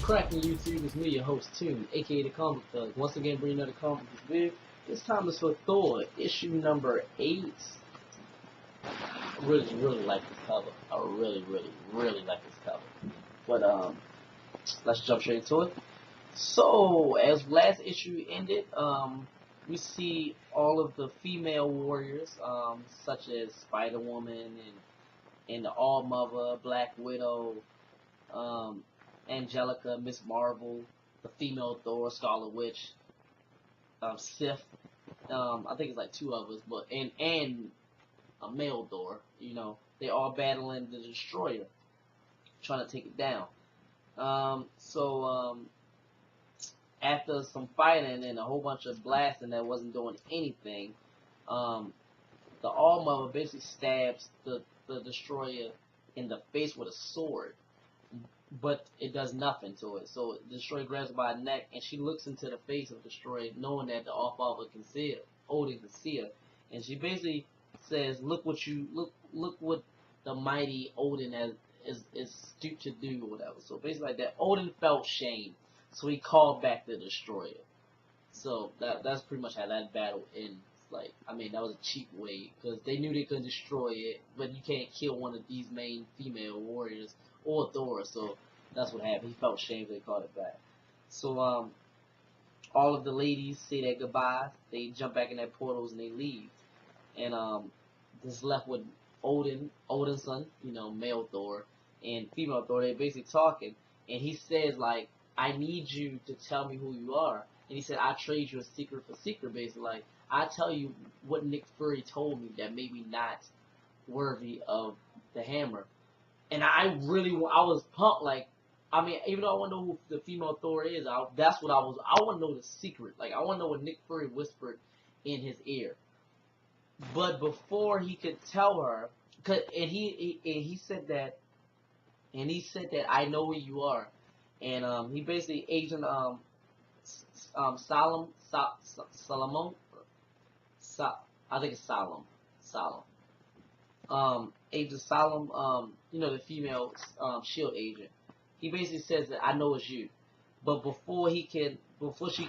Cracking YouTube, it's me, your host Toon, aka the Comic Thug. Once again, bringing another comic book video. This time is for Thor, issue number 8. I really like this cover. I really like this cover. But let's jump straight into it. So, as last issue ended, we see all of the female warriors, such as Spider-Woman and the All-Mother, Black Widow, Angelica, Miss Marvel, the female Thor, Scarlet Witch, Sif. I think it's like 2 of us, but and a male Thor. You know, they all battling the Destroyer, trying to take it down. After some fighting and a whole bunch of blasting that wasn't doing anything, the All-Mother basically stabs the Destroyer in the face with a sword. But it does nothing to it. So the Destroyer grabs her by the neck, and she looks into the face of the Destroyer, knowing that the All-Father can see her, Odin can see her, and she basically says, "Look what the mighty Odin is stooped to do," or whatever. So basically, like that, Odin felt shame, so he called back the Destroyer. So that's pretty much how that battle ends. Like, I mean, that was a cheap way, because they knew they couldn't destroy it, but you can't kill one of these main female warriors or Thor, so that's what happened. He felt shame, they called it back. So all of the ladies say their goodbyes. They jump back in their portals and they leave. And this left with Odin's son, male Thor, and female Thor. They're basically talking, and he says, like, "I need you to tell me who you are." And he said, "I trade you a secret for secret," basically. Like, I tell you what Nick Fury told me that made me not worthy of the hammer. And I was pumped. Like, I mean, even though I want to know who the female Thor is, that's what I want to know the secret. Like, I want to know what Nick Fury whispered in his ear. But before he could tell her, he said that, "I know where you are," and he basically Agent Solomon. I think it's Solemn. Agent Solemn, the female shield agent. He basically says that, "I know it's you," but before she can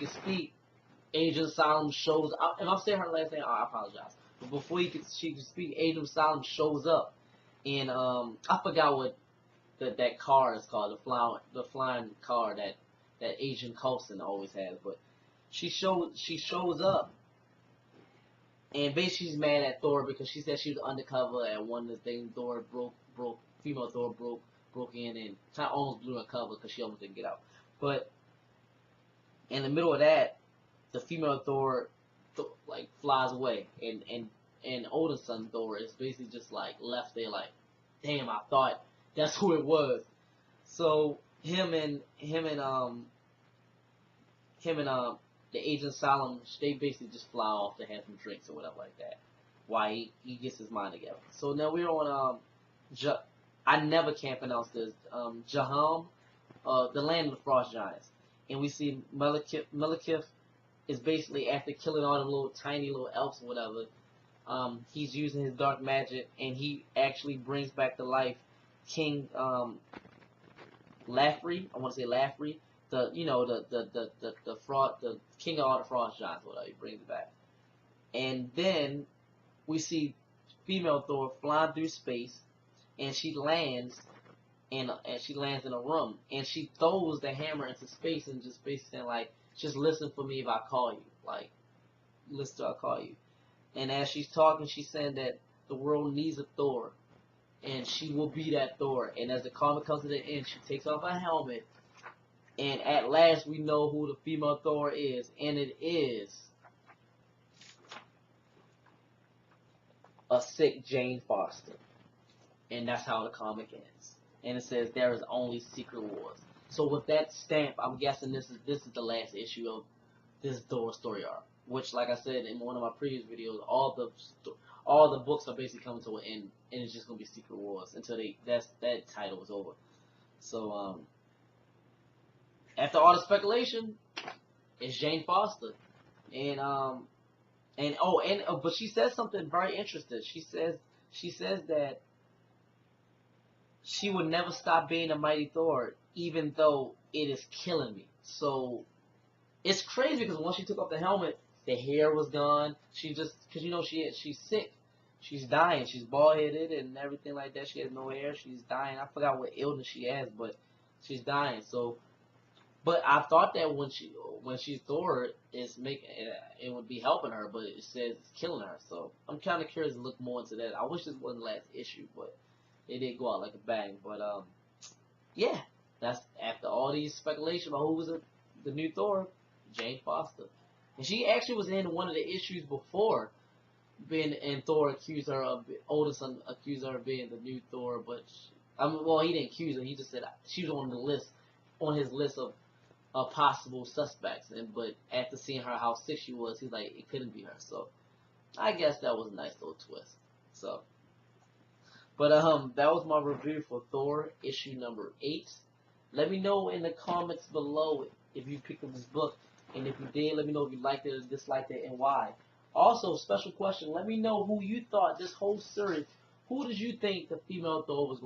speak, Agent Solemn shows up. If I'm saying her last name, I apologize. But before she can speak, Agent Solemn shows up, and I forgot what that car is called, the flying car that Agent Coulson always has, but she shows up. And basically she's mad at Thor because she said she was undercover at one of the things. Thor female Thor broke in and kind of almost blew her cover because she almost didn't get out. But in the middle of that, the female Thor like flies away, and Odin's son Thor is basically just like left there like, damn, I thought that's who it was. So him and the Agent Solemn, they basically just fly off to have some drinks or whatever like that, while he gets his mind together. So now we're on I never can pronounce this, Jaham, the land of the Frost Giants, and we see Malekith is basically, after killing all the little tiny little elves or whatever, he's using his dark magic, and he actually brings back to life King Laffrey. I want to say Laffrey. The king of all the Frost Giants, whatever, he brings it back. And then we see female Thor flying through space, and she lands in a room, and she throws the hammer into space and just basically saying, like, "Just listen for me if I call you, like, listen till I call you." And as she's talking, she's saying that the world needs a Thor, and she will be that Thor. And as the comic comes to the end, she takes off her helmet. And at last, we know who the female Thor is, and it is a sick Jane Foster. And that's how the comic ends. And it says, "There is only Secret Wars." So with that stamp, I'm guessing this is the last issue of this Thor story arc. Which, like I said in one of my previous videos, all the books are basically coming to an end, and it's just gonna be Secret Wars until that title is over. So after all the speculation, it's Jane Foster, but she says something very interesting. She says that she would never stop being a mighty Thor, even though it is killing me. So it's crazy because once she took off the helmet, the hair was gone. She just, because you know she's sick, she's dying, she's bald headed and everything like that. She has no hair, she's dying. I forgot what illness she has, but she's dying. So, but I thought that when she's Thor, it would be helping her, but it says it's killing her. So I'm kind of curious to look more into that. I wish this wasn't the last issue, but it did go out like a bang. But yeah, that's after all these speculation about who was the new Thor, Jane Foster, and she actually was in one of the issues before. And Thor accused her of Odinson accused her of being the new Thor, but well, he didn't accuse her. He just said she was on the list, on his list of possible suspects. But after seeing her how sick she was, he's like it couldn't be her. So I guess that was a nice little twist. So, but that was my review for Thor issue number 8. Let me know in the comments below if you picked up this book, and if you did, let me know if you liked it or disliked it and why. Also, special question: let me know who you thought this whole series. Who did you think the female Thor was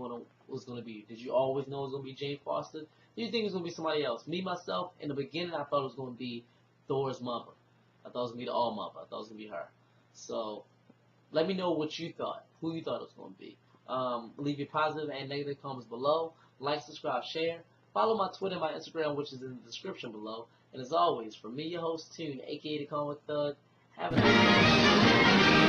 gonna be? Did you always know it was gonna be Jane Foster? Did you think it was gonna be somebody else? Me myself, in the beginning, I thought it was gonna be Thor's mother. I thought it was gonna be the All Mother. I thought it was gonna be her. So let me know what you thought. Who you thought it was gonna be. Leave your positive and negative comments below. Like, subscribe, share. Follow my Twitter and my Instagram, which is in the description below. And as always, from me, your host, Toon, aka the Comic Thug, have a nice day.